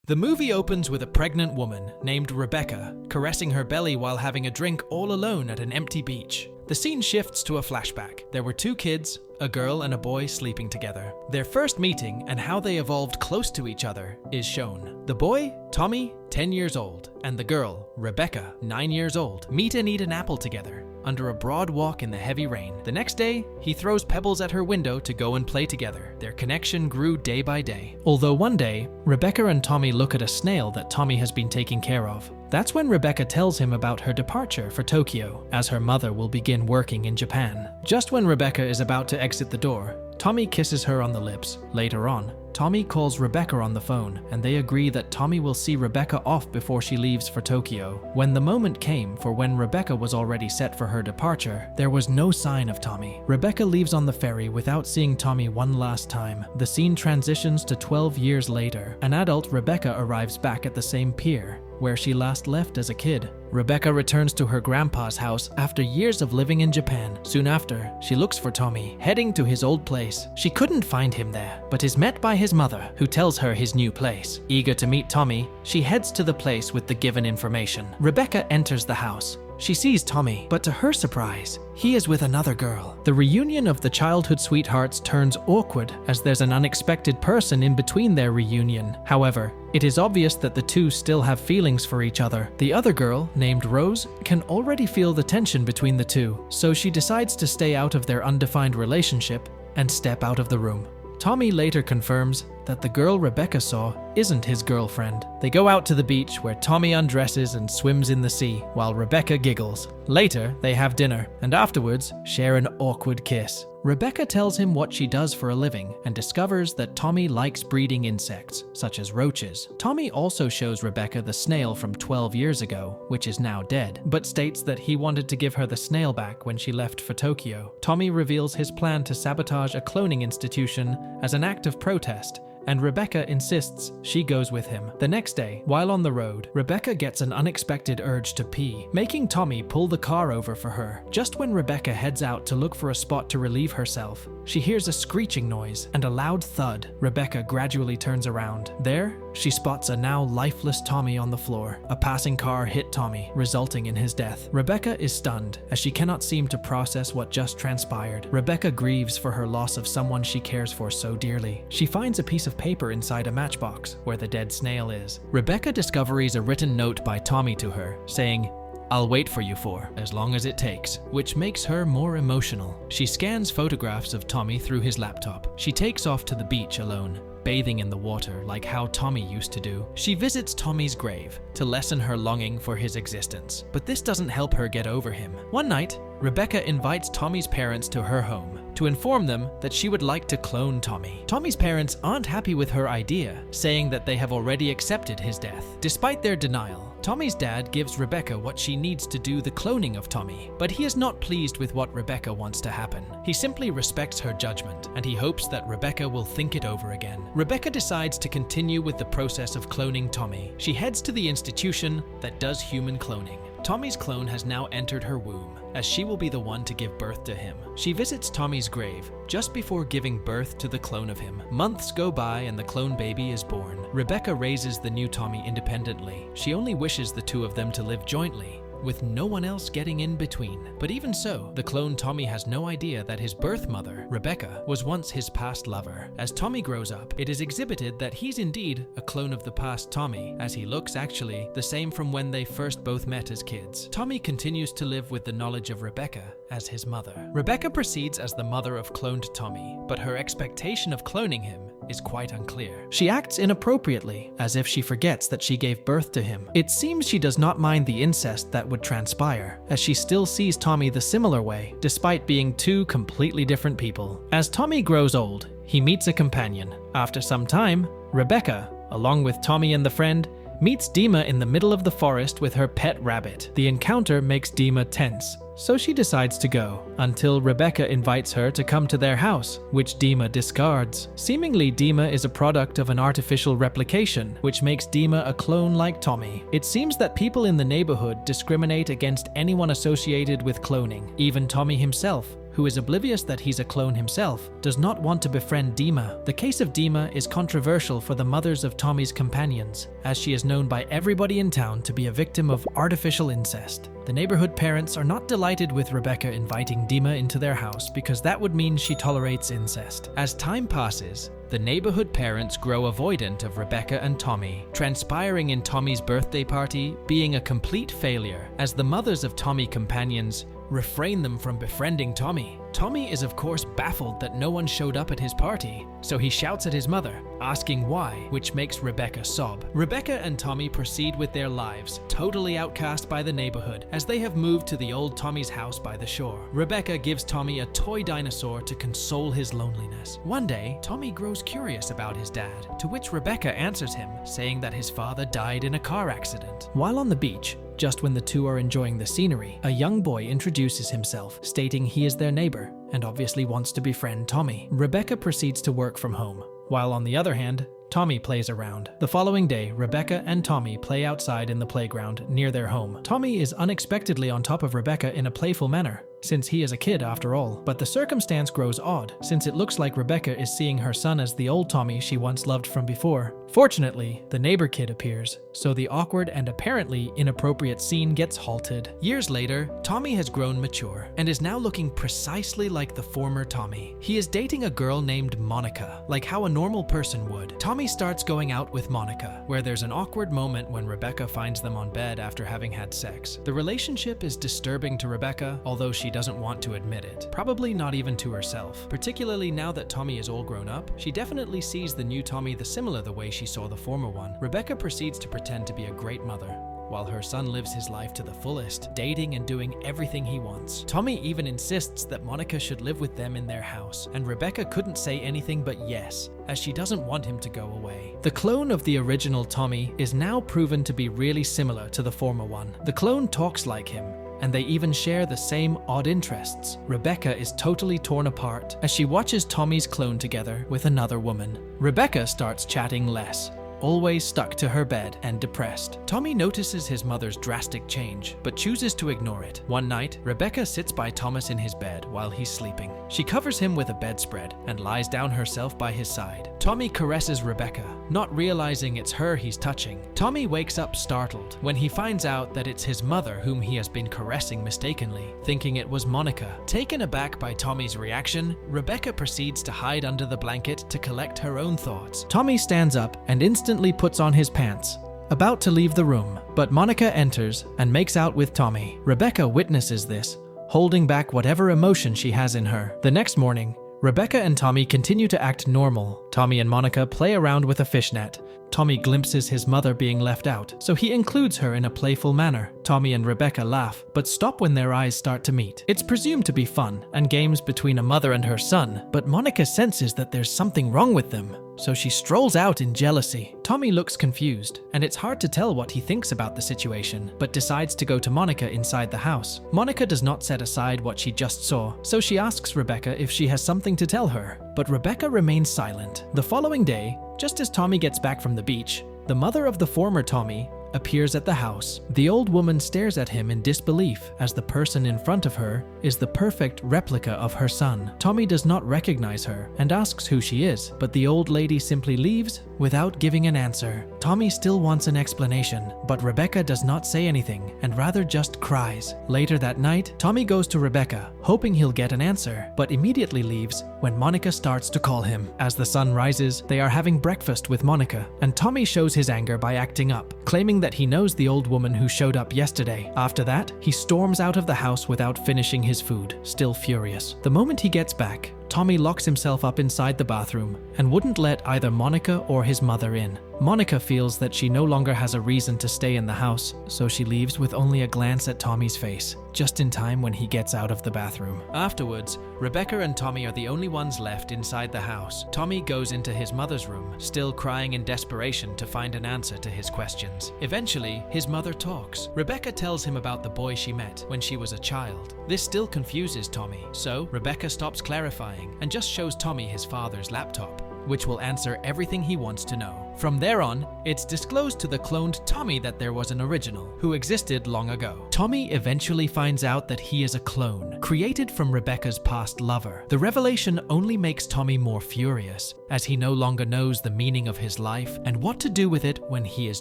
The movie opens with a pregnant woman named Rebecca caressing her belly while having a drink all alone at an empty beach. The scene shifts to a flashback. There were two kids, a girl and a boy sleeping together. Their first meeting and how they evolved close to each other is shown. The boy, Tommy, 10 years old, and the girl, Rebecca, 9 years old, meet and eat an apple together under a broad walk in the heavy rain. The next day, he throws pebbles at her window to go and play together. Their connection grew day by day. Although one day, Rebecca and Tommy look at a snail that Tommy has been taking care of. That's when Rebecca tells him about her departure for Tokyo, as her mother will begin working in Japan. Just when Rebecca is about to exit the door, Tommy kisses her on the lips. Later on, Tommy calls Rebecca on the phone, and they agree that Tommy will see Rebecca off before she leaves for Tokyo. When the moment came for when Rebecca was already set for her departure, there was no sign of Tommy. Rebecca leaves on the ferry without seeing Tommy one last time. The scene transitions to 12 years later. An adult Rebecca arrives back at the same pier where she last left as a kid. Rebecca returns to her grandpa's house after years of living in Japan. Soon after, she looks for Tommy, heading to his old place. She couldn't find him there, but is met by his mother, who tells her his new place. Eager to meet Tommy, she heads to the place with the given information. Rebecca enters the house. She sees Tommy, but to her surprise, he is with another girl. The reunion of the childhood sweethearts turns awkward as there's an unexpected person in between their reunion. However, it is obvious that the two still have feelings for each other. The other girl, named Rose, can already feel the tension between the two, so she decides to stay out of their undefined relationship and step out of the room. Tommy later confirms that the girl Rebecca saw isn't his girlfriend. They go out to the beach where Tommy undresses and swims in the sea while Rebecca giggles. Later, they have dinner and afterwards share an awkward kiss. Rebecca tells him what she does for a living and discovers that Tommy likes breeding insects, such as roaches. Tommy also shows Rebecca the snail from 12 years ago, which is now dead, but states that he wanted to give her the snail back when she left for Tokyo. Tommy reveals his plan to sabotage a cloning institution as an act of protest, and Rebecca insists she goes with him. The next day, while on the road, Rebecca gets an unexpected urge to pee, making Tommy pull the car over for her. Just when Rebecca heads out to look for a spot to relieve herself, she hears a screeching noise and a loud thud. Rebecca gradually turns around. There, she spots a now lifeless Tommy on the floor. A passing car hit Tommy, resulting in his death. Rebecca is stunned as she cannot seem to process what just transpired. Rebecca grieves for her loss of someone she cares for so dearly. She finds a piece of paper inside a matchbox where the dead snail is. Rebecca discovers a written note by Tommy to her, saying, "I'll wait for you for as long as it takes," which makes her more emotional. She scans photographs of Tommy through his laptop. She takes off to the beach alone, bathing in the water like how Tommy used to do. She visits Tommy's grave to lessen her longing for his existence, but this doesn't help her get over him. One night, Rebecca invites Tommy's parents to her home to inform them that she would like to clone Tommy. Tommy's parents aren't happy with her idea, saying that they have already accepted his death. Despite their denial, Tommy's dad gives Rebecca what she needs to do the cloning of Tommy, but he is not pleased with what Rebecca wants to happen. He simply respects her judgment, and he hopes that Rebecca will think it over again. Rebecca decides to continue with the process of cloning Tommy. She heads to the institution that does human cloning. Tommy's clone has now entered her womb, as she will be the one to give birth to him. She visits Tommy's grave just before giving birth to the clone of him. Months go by and the clone baby is born. Rebecca raises the new Tommy independently. She only wishes the two of them to live jointly, with no one else getting in between. But even so, the clone Tommy has no idea that his birth mother, Rebecca, was once his past lover. As Tommy grows up, it is exhibited that he's indeed a clone of the past Tommy, as he looks actually the same from when they first both met as kids. Tommy continues to live with the knowledge of Rebecca as his mother. Rebecca proceeds as the mother of cloned Tommy, but her expectation of cloning him is quite unclear. She acts inappropriately, as if she forgets that she gave birth to him. It seems she does not mind the incest that would transpire, as she still sees Tommy the similar way, despite being two completely different people. As Tommy grows old, he meets a companion. After some time, Rebecca, along with Tommy and the friend, meets Dima in the middle of the forest with her pet rabbit. The encounter makes Dima tense, so she decides to go, until Rebecca invites her to come to their house, which Dima discards. Seemingly, Dima is a product of an artificial replication, which makes Dima a clone like Tommy. It seems that people in the neighborhood discriminate against anyone associated with cloning, even Tommy himself, who is oblivious that he's a clone himself, does not want to befriend Dima. The case of Dima is controversial for the mothers of Tommy's companions, as she is known by everybody in town to be a victim of artificial incest. The neighborhood parents are not delighted with Rebecca inviting Dima into their house because that would mean she tolerates incest. As time passes, the neighborhood parents grow avoidant of Rebecca and Tommy, transpiring in Tommy's birthday party being a complete failure, as the mothers of Tommy companions refrain them from befriending Tommy. Tommy is of course baffled that no one showed up at his party, so he shouts at his mother, asking why, which makes Rebecca sob. Rebecca and Tommy proceed with their lives, totally outcast by the neighborhood, as they have moved to the old Tommy's house by the shore. Rebecca gives Tommy a toy dinosaur to console his loneliness. One day, Tommy grows curious about his dad, to which Rebecca answers him, saying that his father died in a car accident. While on the beach, just when the two are enjoying the scenery, a young boy introduces himself, stating he is their neighbor and obviously wants to befriend Tommy. Rebecca proceeds to work from home, while on the other hand, Tommy plays around. The following day, Rebecca and Tommy play outside in the playground near their home. Tommy is unexpectedly on top of Rebecca in a playful manner, since he is a kid after all. But the circumstance grows odd, since it looks like Rebecca is seeing her son as the old Tommy she once loved from before. Fortunately, the neighbor kid appears, so the awkward and apparently inappropriate scene gets halted. Years later, Tommy has grown mature and is now looking precisely like the former Tommy. He is dating a girl named Monica, like how a normal person would. Tommy starts going out with Monica, where there's an awkward moment when Rebecca finds them on bed after having had sex. The relationship is disturbing to Rebecca, although she doesn't want to admit it. Probably not even to herself. Particularly now that Tommy is all grown up, she definitely sees the new Tommy similar the way she saw the former one. Rebecca proceeds to pretend to be a great mother, while her son lives his life to the fullest, dating and doing everything he wants. Tommy even insists that Monica should live with them in their house, and Rebecca couldn't say anything but yes, as she doesn't want him to go away. The clone of the original Tommy is now proven to be really similar to the former one. The clone talks like him, and they even share the same odd interests. Rebecca is totally torn apart as she watches Tommy's clone together with another woman. Rebecca starts chatting less, always stuck to her bed and depressed. Tommy notices his mother's drastic change, but chooses to ignore it. One night, Rebecca sits by Thomas in his bed while he's sleeping. She covers him with a bedspread and lies down herself by his side. Tommy caresses Rebecca, not realizing it's her he's touching. Tommy wakes up startled when he finds out that it's his mother whom he has been caressing mistakenly, thinking it was Monica. Taken aback by Tommy's reaction, Rebecca proceeds to hide under the blanket to collect her own thoughts. Tommy stands up and instantly puts on his pants, about to leave the room, but Monica enters and makes out with Tommy. Rebecca witnesses this, holding back whatever emotion she has in her. The next morning, Rebecca and Tommy continue to act normal. Tommy and Monica play around with a fishnet. Tommy glimpses his mother being left out, so he includes her in a playful manner. Tommy and Rebecca laugh, but stop when their eyes start to meet. It's presumed to be fun and games between a mother and her son, but Monica senses that there's something wrong with them, so she strolls out in jealousy. Tommy looks confused, and it's hard to tell what he thinks about the situation, but decides to go to Monica inside the house. Monica does not set aside what she just saw, so she asks Rebecca if she has something to tell her, but Rebecca remains silent. The following day, just as Tommy gets back from the beach, the mother of the former Tommy appears at the house. The old woman stares at him in disbelief as the person in front of her is the perfect replica of her son. Tommy does not recognize her and asks who she is, but the old lady simply leaves without giving an answer. Tommy still wants an explanation, but Rebecca does not say anything and rather just cries. Later that night, Tommy goes to Rebecca, hoping he'll get an answer, but immediately leaves when Monica starts to call him. As the sun rises, they are having breakfast with Monica, and Tommy shows his anger by acting up, claiming that he knows the old woman who showed up yesterday. After that, he storms out of the house without finishing his food, still furious. The moment he gets back, Tommy locks himself up inside the bathroom and wouldn't let either Monica or his mother in. Monica feels that she no longer has a reason to stay in the house, so she leaves with only a glance at Tommy's face, just in time when he gets out of the bathroom. Afterwards, Rebecca and Tommy are the only ones left inside the house. Tommy goes into his mother's room, still crying in desperation to find an answer to his questions. Eventually, his mother talks. Rebecca tells him about the boy she met when she was a child. This still confuses Tommy, so Rebecca stops clarifying and just shows Tommy his father's laptop. which will answer everything he wants to know. From there on, it's disclosed to the cloned Tommy that there was an original, who existed long ago. Tommy eventually finds out that he is a clone, created from Rebecca's past lover. The revelation only makes Tommy more furious, as he no longer knows the meaning of his life and what to do with it when he is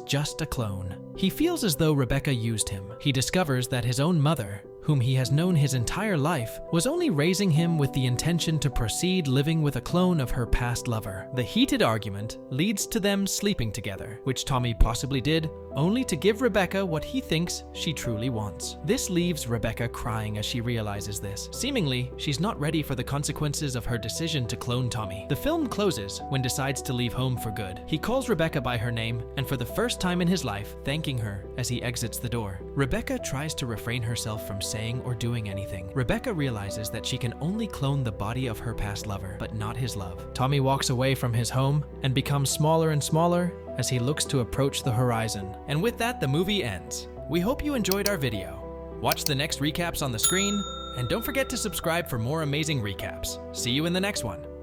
just a clone. He feels as though Rebecca used him. He discovers that his own mother, whom he has known his entire life, was only raising him with the intention to proceed living with a clone of her past lover. The heated argument leads to them sleeping together, which Tommy possibly did only to give Rebecca what he thinks she truly wants. This leaves Rebecca crying as she realizes this. Seemingly, she's not ready for the consequences of her decision to clone Tommy. The film closes when decides to leave home for good. He calls Rebecca by her name, and for the first time in his life, thanking her as he exits the door. Rebecca tries to refrain herself from saying or doing anything. Rebecca realizes that she can only clone the body of her past lover, but not his love. Tommy walks away from his home and becomes smaller and smaller as he looks to approach the horizon. And with that, the movie ends. We hope you enjoyed our video. Watch the next recaps on the screen, and don't forget to subscribe for more amazing recaps. See you in the next one.